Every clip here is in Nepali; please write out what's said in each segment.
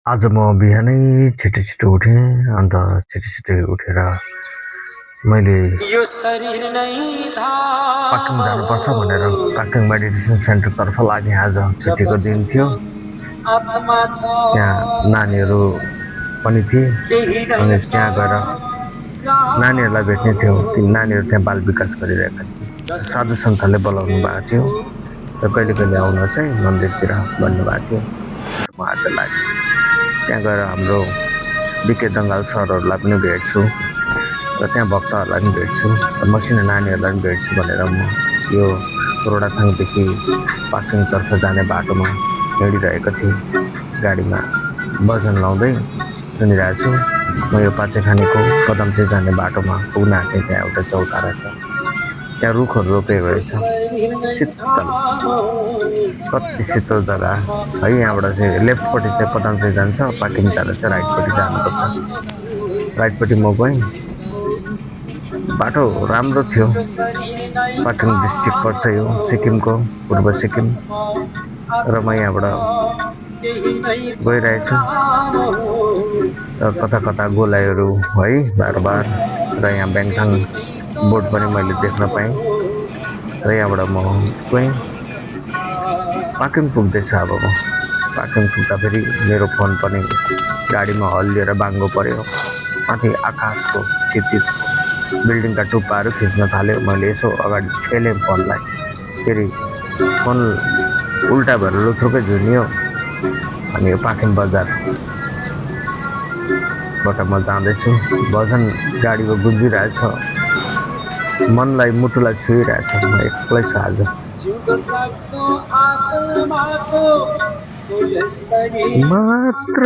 आज म बिहानै छिटो उठेँ। अन्त छिटो उठेर मैले पाक्किम जानुपर्छ भनेर पाक्किम मेडिटेसन सेन्टरतर्फ लागेँ। आज छुट्टीको दिन थियो। त्यहाँ नानीहरू पनि थिए अनि त्यहाँ गएर नानीहरूलाई भेट्ने थियो। ती नानीहरू त्यहाँ बाल विकास गरिरहेका थिए। साधु सन्तले बोलाउनु भएको थियो र कहिले कहिले आउन चाहिँ मन्दिरतिर भन्नुभएको थियो। म आज लागेँ। त्यहाँ गएर हाम्रो बिके दङ्गाल सरहरूलाई पनि भेट्छु र त्यहाँ भक्तहरूलाई पनि भेट्छु र मसिना नानीहरूलाई पनि भेट्छु भनेर म यो रोडाथाङदेखि पाक्किमतर्फ जाने बाटोमा हिँडिरहेको थिएँ। गाडीमा भजन लाउँदै सुनिरहेको छु। म यो पाचेखानीको पदमची जाने बाटोमा पुग्न आँटेँ। त्यहाँ एउटा चौतारा छ, त्यहाँ रुखहरू रोपेको रहेछ। शीतल, कति शीतल जग्गा है। यहाँबाट चाहिँ लेफ्टपट्टि चाहिँ पदमची जान्छ, पाक्किम जाँदा चाहिँ राइटपट्टि जानुपर्छ। राइटपट्टि म गएँ। बाटो राम्रो थियो। पाक्किम डिस्ट्रिक्ट पर्छ यो, सिक्किमको पूर्व सिक्किम। र म यहाँबाट गइरहेछु र कता कता गोलाइहरू है बार र यहाँ बेङथाङ बोर्ड पनि मैले देख्न पाएँ। र यहाँबाट म गएँ। पाक्किम पुग्दैछ। अब म पाक्किम पुग्दाखेरि मेरो फोन पनि गाडीमा हल्लिएर बाङ्गो पर्यो। माथि आकाशको क्षितिजको बिल्डिङका टुप्पाहरू खिच्न थाल्यो। मैले यसो अगाडि ठेलेँ फोनलाई, फेरि फोन उल्टा भएर लुथुर्कै झुन्डियो। अनि यो पाक्किम बजारबाट म जाँदैछु। भजन गाडीको गुन्जिरहेछ, मनलाई मुटुलाई छुइरहेछ। म एक्लै छु आज। मात्र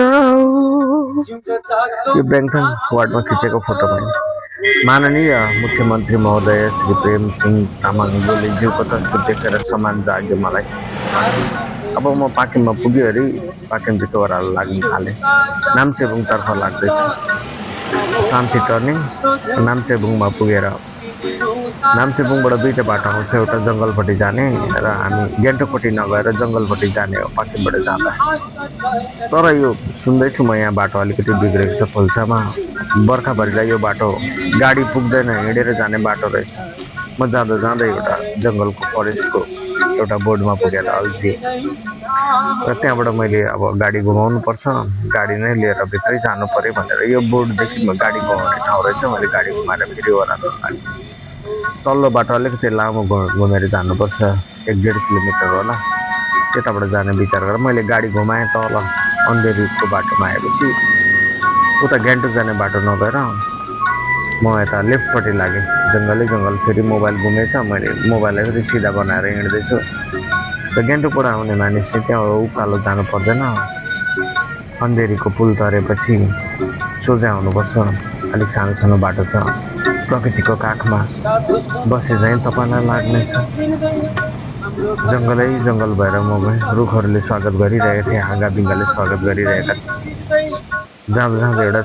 यो बेङथाङ वार्डमा खिचेको फोटो पनि माननीय मुख्यमन्त्री महोदय श्री प्रेम सिंह तामाङ गोलेज्यूको तस्बिर देखेर सम्मान जाग्यो मलाई। अब म पाक्किममा पुग्यो अरे पाक्किमदेखि ओह्रालो लाग्न थालेँ। नाम्चेबुङतर्फ लाग्दैछु। शान्ति टर्निङ नाम्चेबुङमा पुगेर नाम्चेबुङबाट दुईटा बाटो आउँछ, एउटा जङ्गलपट्टि जाने र हामी गान्तोकपट्टि नगएर जङ्गलपट्टि जाने हो पाक्किमबाट जाँदा। तर यो सुन्दैछु म यहाँ बाटो अलिकति बिग्रेको छ। खोल्सामा बर्खाभरिलाई यो बाटो गाडी पुग्दैन, हिँडेर जाने बाटो रहेछ। म जाँदा जाँदै एउटा जङ्गलको फरेस्टको एउटा बोर्डमा पुगेर अल्झिएँ र त्यहाँबाट मैले अब गाडी घुमाउनु पर्छ, गाडी नै लिएर भित्रै जानु पर्यो भनेर यो बोर्डदेखि म गाडी घुमाउने ठाउँ रहेछ। मैले गाडी घुमाएर फेरि ओह्रालो लाग्यो। तल्लो बाटो अलिकति लामो घुमेर जानुपर्छ, 1.5 किलोमिटर होला। त्यताबाट जाने विचार गरेर मैले गाडी घुमाएँ। तल अन्धेरीको बाटोमा आएपछि उता गान्तोक जाने बाटो नगएर म यता लेफ्टपट्टि लागेँ। जङ्गल फेरि मोबाइल घुमेछ। मैले मोबाइललाई फेरि सिधा बनाएर हिँड्दैछु। र गान्तोकबाट आउने मानिस चाहिँ त्यहाँ उकालो जानु पर्दैन, अन्धेरीको पुल तरेपछि सोझै आउनुपर्छ। अलिक सानो सानो बाटो छ, प्रकृतिको काखमा बसे झैँ तपाईँलाई लाग्नेछ। जङ्गल भएर म गएँ। रुखहरूले स्वागत गरिरहेका थिए, हाँगाबिङ्गाले स्वागत गरिरहेका थिए। जाँदा जाँदा एउटा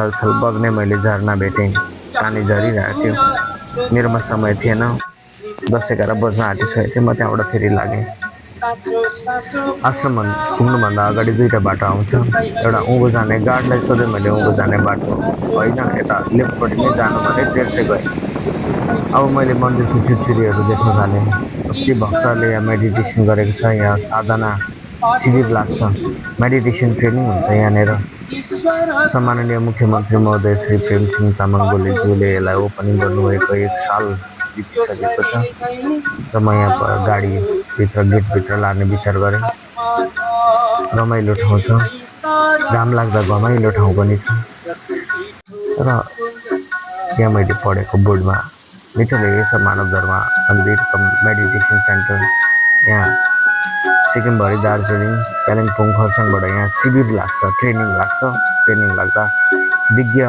छल बग्ने मैले झरना भेटेँ। पानी झरिरहेको थियो। मेरोमा समय थिएन, 10-11 बज्न आँटिसकेको थियो। म त्यहाँबाट फेरि लागेँ। आश्रम पुग्नुभन्दा अगाडि दुईटा बाटो आउँछ, एउटा उँभो जाने। गार्डलाई सोधेँ मैले, उँभो जाने बाटो होइन, यता लेफ्टपट्टि नै जानु भने त्यसै गएँ। अब मैले मन्दिरको चिरचिरीहरू देख्न थालेँ। कति भक्तहरूले यहाँ मेडिटेसन गरेको छ। यहाँ साधना शिविर लाग्छ, मेडिटेसन ट्रेनिङ हुन्छ यहाँनिर। सम्माननीय मुख्यमन्त्री महोदय श्री प्रेम सिंह तामाङ गोलेज्यूले यसलाई ओपनिङ गर्नुभएको 1 साल बितिसकेको छ। र म यहाँ गाडीभित्र गेटभित्र लाने विचार गरेँ। रमाइलो ठाउँ छ, घाम लाग्दा घमाइलो ठाउँ पनि छ। र यहाँ मैले पढेको बोर्डमा मिठो लेखेको छ, मानव धर्म मन्दिर कम मेडिटेसन सेन्टर। यहाँ सिक्किमभरि, दार्जिलिङ, कालिम्पोङ, खरसाङबाट यहाँ शिविर लाग्छ, ट्रेनिङ लाग्छ। ट्रेनिङ लाग्दा विज्ञ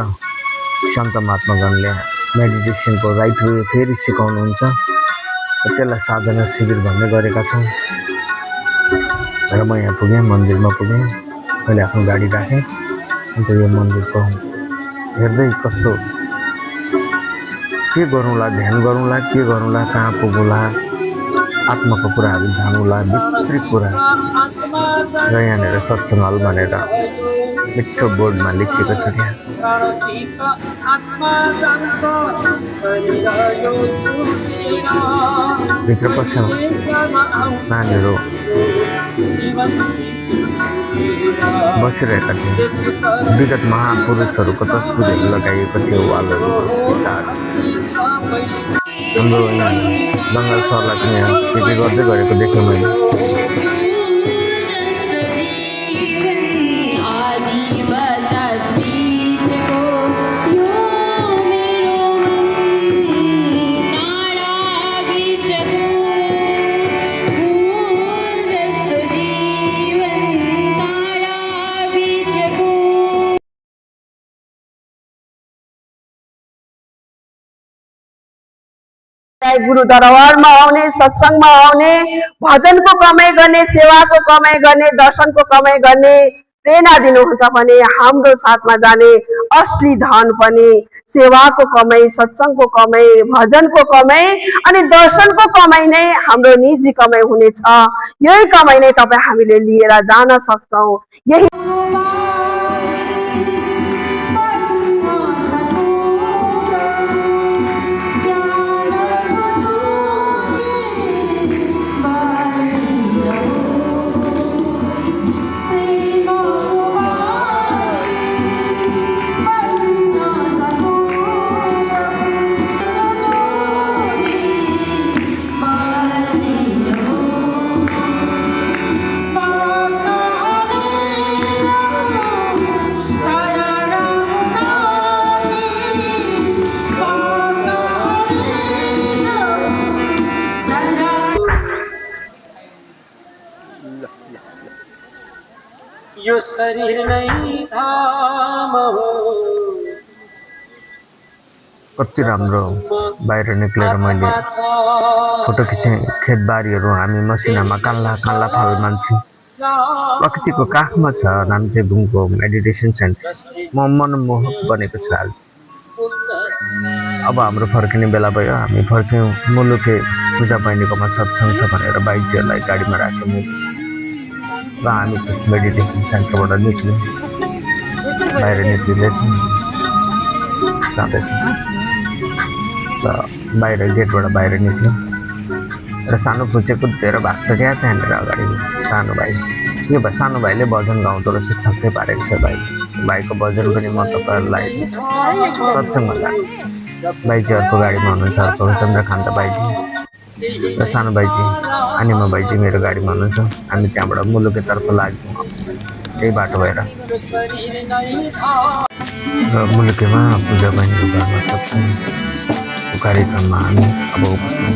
सन्त महात्मागणले मेडिटेसनको राइट वे फेरि सिकाउनुहुन्छ। त्यसलाई साधना शिविर भन्ने गरेका छौँ। र म यहाँ पुगेँ, मन्दिरमा पुगेँ। मैले आफ्नो गाडी राखेँ। अन्त यो मन्दिरको हेर्दै कस्तो के गरौँला, ध्यान गरौँला, के गरौँला, कहाँ पुगौँला, आत्माको कुराहरू जानुला, भित्री कुरा। र यहाँनिर सत्सङ्ग हल भनेर मिठो बोर्डमा लेखिएको छ त्यहाँ। भित्र पस्छ नानीहरू बसिरहेका थिए। विगत महापुरुषहरूको तस्बिरहरू लगाइएको थियो वालहरूमा। हाम्रो यहाँ बङ्गाल सरलाई पनि यहाँ के गर्दै गरेको देखेँ मैले। गुरु दरबारमा आउने, सत्सङ्गमा आउने, भजनको कमाइ गर्ने, सेवाको कमाइ गर्ने, दर्शनको कमाइ गर्ने प्रेरणा दिनुहुन्छ भने हाम्रो साथमा जाने असली धन पनि सेवाको कमाइ, सत्सङ्गको कमाइ, भजनको कमाइ अनि दर्शनको कमाइ नै हाम्रो निजी कमाइ हुनेछ। यही कमाइ नै तपाईँ हामीले लिएर जान सक्छौँ। यही यो शरीर नै धाम हो। कति राम्रो बाहिर निक्लेर मैले फोटो खिचेँ। खेतबारीहरू हामी मसिनामा कान्ला कान्ला फाल मान्थ्यौँ। प्रकृतिको काखमा छ नाम्चेबुङको मेडिटेसन सेन्टर। म मनमोहक बनेको छु आज। अब हाम्रो फर्किने बेला भयो। हामी फर्क्यौँ। मुलुके पूजा बहिनीकोमा सत्सङ्ग छ भनेर बाइजीहरूलाई गाडीमा राख्यौँ र हामी त्यस मेडिटेसन सेन्टरबाट निक्ल्यौँ। बाहिर निक्लिँदैछौँ, जाँदैछौँ र बाहिर गेटबाट बाहिर निक्ल्यौँ र सानो पुचेको कुदेर भएको छ क्या त्यहाँनिर अगाडि सानो भाइ। यो सानो भाइले भजन गाउँदो रहेछ, छक्कै पारेको छ भाइ। भाइको भजन पनि म तपाईँहरूलाई सत्सङ्गमा लाग्छ। बाइजीहरूको गाडीमा हुनुहुन्छ, अर्को चन्द्रकान्त बाइजी र सानो बाइजी आनिमा बाइजी मेरो गाडीमा हुनुहुन्छ। हामी त्यहाँबाट मुलुकेतर्फ लाग्यौँ त्यही बाटो भएर र मुलुकेमा पूजा बहिनीको घरमा सत्सङ्ग कार्यक्रममा हामी अब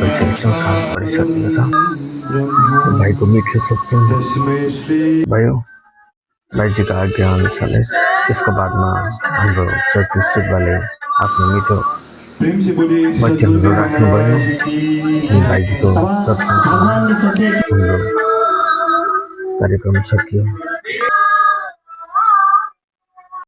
बसिसकेका छौँ। साँझ परिसकेको छ। भाइको मिठो सत्सङ्ग भयो बाइजीको आज्ञा अनुसारले। त्यसको बादमा हाम्रो सचिव सुब्बाले आफ्नो मिठो वचनहरू राख्नुभयो। बाइजीको सत्सङ्गसँग हाम्रो कार्यक्रम सकियो।